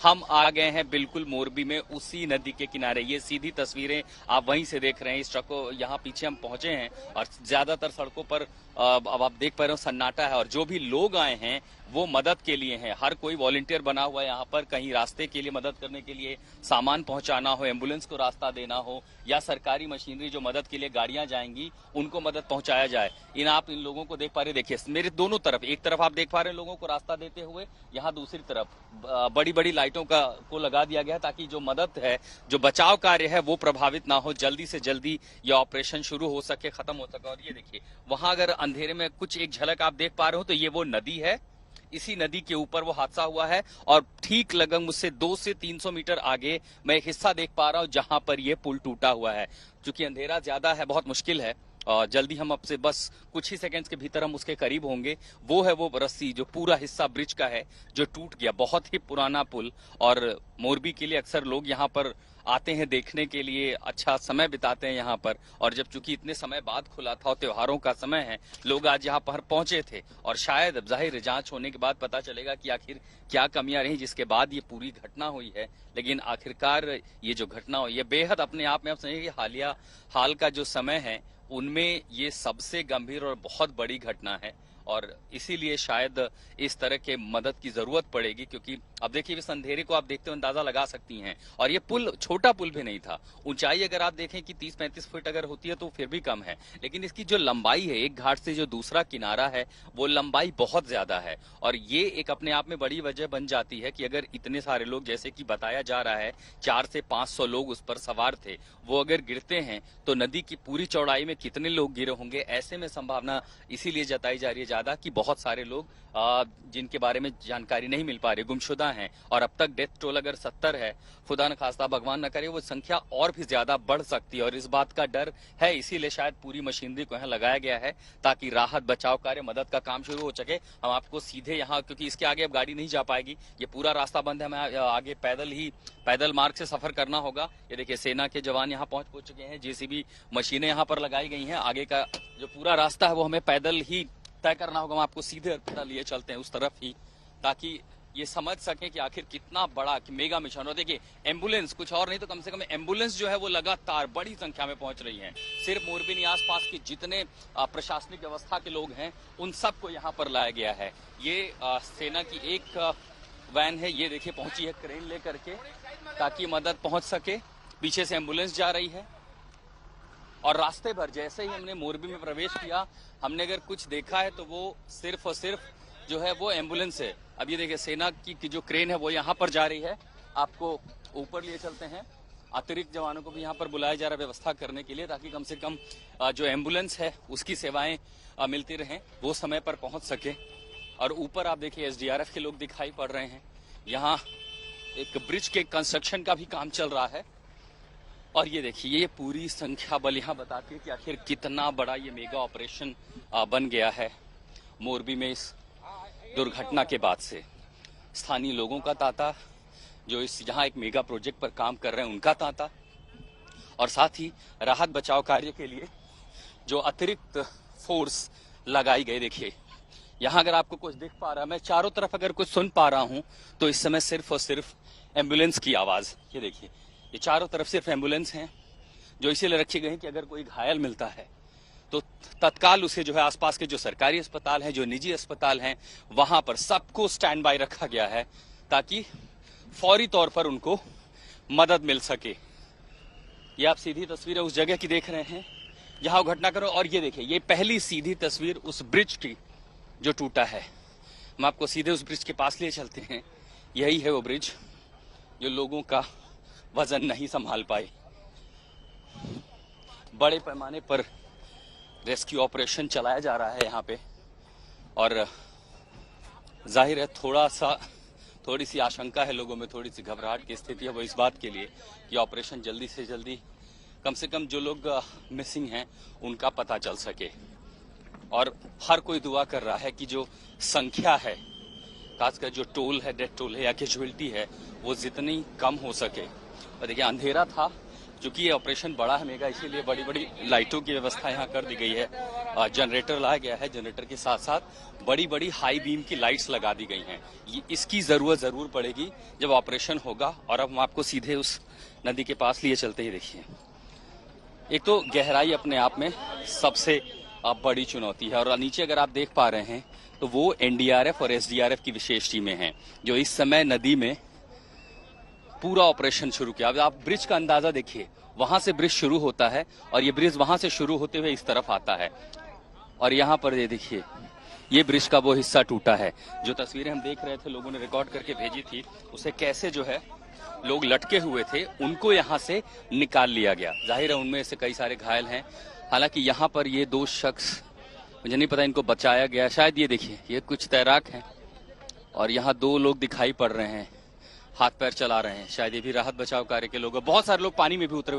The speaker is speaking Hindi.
हम आ गए हैं बिल्कुल मोरबी में उसी नदी के किनारे। ये सीधी तस्वीरें आप वहीं से देख रहे हैं। इस ट्रकों यहाँ पीछे हम पहुंचे हैं और ज्यादातर सड़कों पर अब आप देख पा रहे हो सन्नाटा है। और जो भी लोग आए हैं वो मदद के लिए हैं। हर कोई वॉलंटियर बना हुआ है यहाँ पर, कहीं रास्ते के लिए मदद करने के लिए, सामान पहुंचाना हो, एम्बुलेंस को रास्ता देना हो, या सरकारी मशीनरी जो मदद के लिए गाड़ियां जाएंगी उनको मदद पहुंचाया जाए। आप इन लोगों को देख पा रहे, देखिए मेरे दोनों तरफ, एक तरफ आप देख पा रहे हैं लोगों को रास्ता देते हुए, यहाँ दूसरी तरफ बड़ी बड़ी लाइटों को लगा दिया गया ताकि जो मदद है, जो बचाव कार्य है वो प्रभावित ना हो, जल्दी से जल्दी ये ऑपरेशन शुरू हो सके, खत्म हो सके। और ये देखिए वहां अगर अंधेरे में कुछ एक झलक आप देख पा रहे हो तो ये वो नदी है। इसी नदी के ऊपर वो हादसा हुआ है और ठीक लगभग मुझसे 200 से 300 मीटर आगे मैं एक हिस्सा देख पा रहा हूं जहां पर ये पुल टूटा हुआ है। क्योंकि अंधेरा ज्यादा है, बहुत मुश्किल है और जल्दी हम आपसे बस कुछ ही सेकंड्स के भीतर हम उसके करीब होंगे। वो है वो रस्सी जो पूरा हिस्सा ब्रिज का है जो टूट गया। बहुत ही पुराना पुल, और मोरबी के लिए अक्सर लोग यहाँ पर आते हैं देखने के लिए, अच्छा समय बिताते हैं यहाँ पर। और जब चूंकि इतने समय बाद खुला था और त्योहारों का समय है, लोग आज यहाँ पर पहुंचे थे और शायद अब जाहिर जांच होने के बाद पता चलेगा कि आखिर क्या कमियां रही जिसके बाद ये पूरी घटना हुई है। लेकिन आखिरकार ये जो घटना हुई है बेहद अपने आप में, आप समझिए हाल का जो समय है उनमें ये सबसे गंभीर और बहुत बड़ी घटना है। और इसीलिए शायद इस तरह के मदद की जरूरत पड़ेगी। क्योंकि अब देखिए इस अंधेरे को आप देखते हो अंदाजा लगा सकती हैं। और ये पुल छोटा पुल भी नहीं था, ऊंचाई अगर आप देखें कि 30-35 फुट अगर होती है तो फिर भी कम है, लेकिन इसकी जो लंबाई है एक घाट से जो दूसरा किनारा है वो लंबाई बहुत ज्यादा है। और ये एक अपने आप में बड़ी वजह बन जाती है कि अगर इतने सारे लोग, जैसे कि बताया जा रहा है 400 से 500 लोग उस पर सवार थे, वो अगर गिरते हैं तो नदी की पूरी चौड़ाई में कितने लोग गिरे होंगे। ऐसे में संभावना इसीलिए जताई जा रही है ज्यादा कि बहुत सारे लोग जिनके बारे में जानकारी नहीं मिल पा रही, गुमशुदा हैं। और अब तक डेथ टोल अगर 70 है, खुदा न खास्ता भगवान न करे वो संख्या और भी ज्यादा बढ़ सकती है। और इस बात का डर है, इसीलिए शायद पूरी मशीनरी को यहाँ लगाया गया है ताकि राहत बचाव कार्य, मदद का काम शुरू हो सके। हम आपको सीधे यहाँ, क्योंकि इसके आगे अब गाड़ी नहीं जा पाएगी, ये पूरा रास्ता बंद है, हमें आगे पैदल मार्ग से सफर करना होगा। ये देखिए सेना के जवान यहाँ पहुंच चुके हैं, जेसीबी मशीनें यहाँ पर लगाई गई हैं। आगे का जो पूरा रास्ता है वो हमें पैदल ही तय करना होगा। हम आपको सीधे लिए चलते हैं उस तरफ ही, ताकि ये समझ सके कि आखिर कितना बड़ा कि मेगा मिशन। और देखिए एम्बुलेंस, कुछ और नहीं तो कम से कम एम्बुलेंस जो है वो लगातार बड़ी संख्या में पहुंच रही है। सिर्फ मोरबी नहीं, आसपास के जितने प्रशासनिक व्यवस्था के लोग हैं उन सबको यहाँ पर लाया गया है। ये सेना की एक वैन है, ये देखिए पहुंची है क्रेन लेकर के ताकि मदद पहुंच सके। पीछे से एम्बुलेंस जा रही है और रास्ते भर जैसे ही हमने मोरबी में प्रवेश किया, हमने अगर कुछ देखा है तो वो सिर्फ और सिर्फ जो है वो एम्बुलेंस है। अब ये देखिए सेना की जो क्रेन है वो यहाँ पर जा रही है। आपको ऊपर लिए चलते हैं, अतिरिक्त जवानों को भी यहाँ पर बुलाया जा रहा है व्यवस्था करने के लिए, ताकि कम से कम जो एम्बुलेंस है उसकी सेवाएं मिलती रहें, वो समय पर पहुंच सके। और ऊपर आप देखिए एसडीआरएफ के लोग दिखाई पड़ रहे हैं। यहाँ एक ब्रिज के कंस्ट्रक्शन का भी काम चल रहा है। और ये देखिए ये पूरी संख्या बल यहाँ बताती है कि आखिर कितना बड़ा ये मेगा ऑपरेशन बन गया है मोरबी में इस दुर्घटना के बाद से। स्थानीय लोगों का तांता, जो इस यहाँ एक मेगा प्रोजेक्ट पर काम कर रहे हैं उनका तांता, और साथ ही राहत बचाव कार्य के लिए जो अतिरिक्त फोर्स लगाई गई। देखिए यहाँ अगर आपको कुछ दिख पा रहा है, मैं चारों तरफ अगर कुछ सुन पा रहा हूँ तो इस समय सिर्फ और सिर्फ एम्बुलेंस की आवाज। ये देखिए ये चारों तरफ सिर्फ एम्बुलेंस हैं जो इसीलिए रखी गई कि अगर कोई घायल मिलता है तो तत्काल उसे जो है आसपास के जो सरकारी अस्पताल हैं, जो निजी अस्पताल हैं, वहां पर सबको स्टैंड बाय रखा गया है ताकि फौरी तौर पर उनको मदद मिल सके। ये आप सीधी तस्वीरें उस जगह की देख रहे हैं जहां वो घटना करो। और ये देखिए ये पहली सीधी तस्वीर उस ब्रिज की जो टूटा है। हम आपको सीधे उस ब्रिज के पास लिए चलते हैं। यही है वो ब्रिज जो लोगों का वजन नहीं संभाल पाए। बड़े पैमाने पर रेस्क्यू ऑपरेशन चलाया जा रहा है यहाँ पे, और जाहिर है थोड़ी सी आशंका है लोगों में, थोड़ी सी घबराहट की स्थिति है वो इस बात के लिए कि ऑपरेशन जल्दी से जल्दी कम से कम जो लोग मिसिंग हैं उनका पता चल सके। और हर कोई दुआ कर रहा है कि जो संख्या है, खासकर जो टोल है, डेथ टोल है या कैजुअलिटी है, वो जितनी कम हो सके। और देखिए अंधेरा था, चूंकि ये ऑपरेशन बड़ा है मेगा, इसीलिए बड़ी बड़ी लाइटों की व्यवस्था यहाँ कर दी गई है। जनरेटर लाया गया है, जनरेटर के साथ साथ बड़ी बड़ी हाई बीम की लाइट्स लगा दी गई हैं। इसकी जरूरत जरूर पड़ेगी जब ऑपरेशन होगा। और अब हम आपको सीधे उस नदी के पास लिए चलते ही देखिए। एक तो गहराई अपने आप में सबसे बड़ी चुनौती है, और नीचे अगर आप देख पा रहे हैं तो वो एनडीआरएफ और एसडीआरएफ की विशेष टीमें हैं जो इस समय नदी में पूरा ऑपरेशन शुरू किया। अब आप ब्रिज का अंदाजा देखिए, वहां से ब्रिज शुरू होता है और ये ब्रिज वहां से शुरू होते हुए इस तरफ आता है। और यहाँ पर ये देखिए, ये ब्रिज का वो हिस्सा टूटा है। जो तस्वीरें हम देख रहे थे, लोगों ने रिकॉर्ड करके भेजी थी, उसे कैसे जो है लोग लटके हुए थे उनको यहाँ से निकाल लिया गया। जाहिर है उनमें से कई सारे घायल हैं। हालांकि यहाँ पर ये 2 शख्स, मुझे नहीं पता इनको बचाया गया, शायद। ये देखिए, ये कुछ तैराक हैं और यहाँ 2 लोग दिखाई पड़ रहे हैं, हाथ पैर चला रहे हैं। शायद ये भी राहत बचाव कार्य के लोग हैं। बहुत सारे लोग पानी में भी उतरे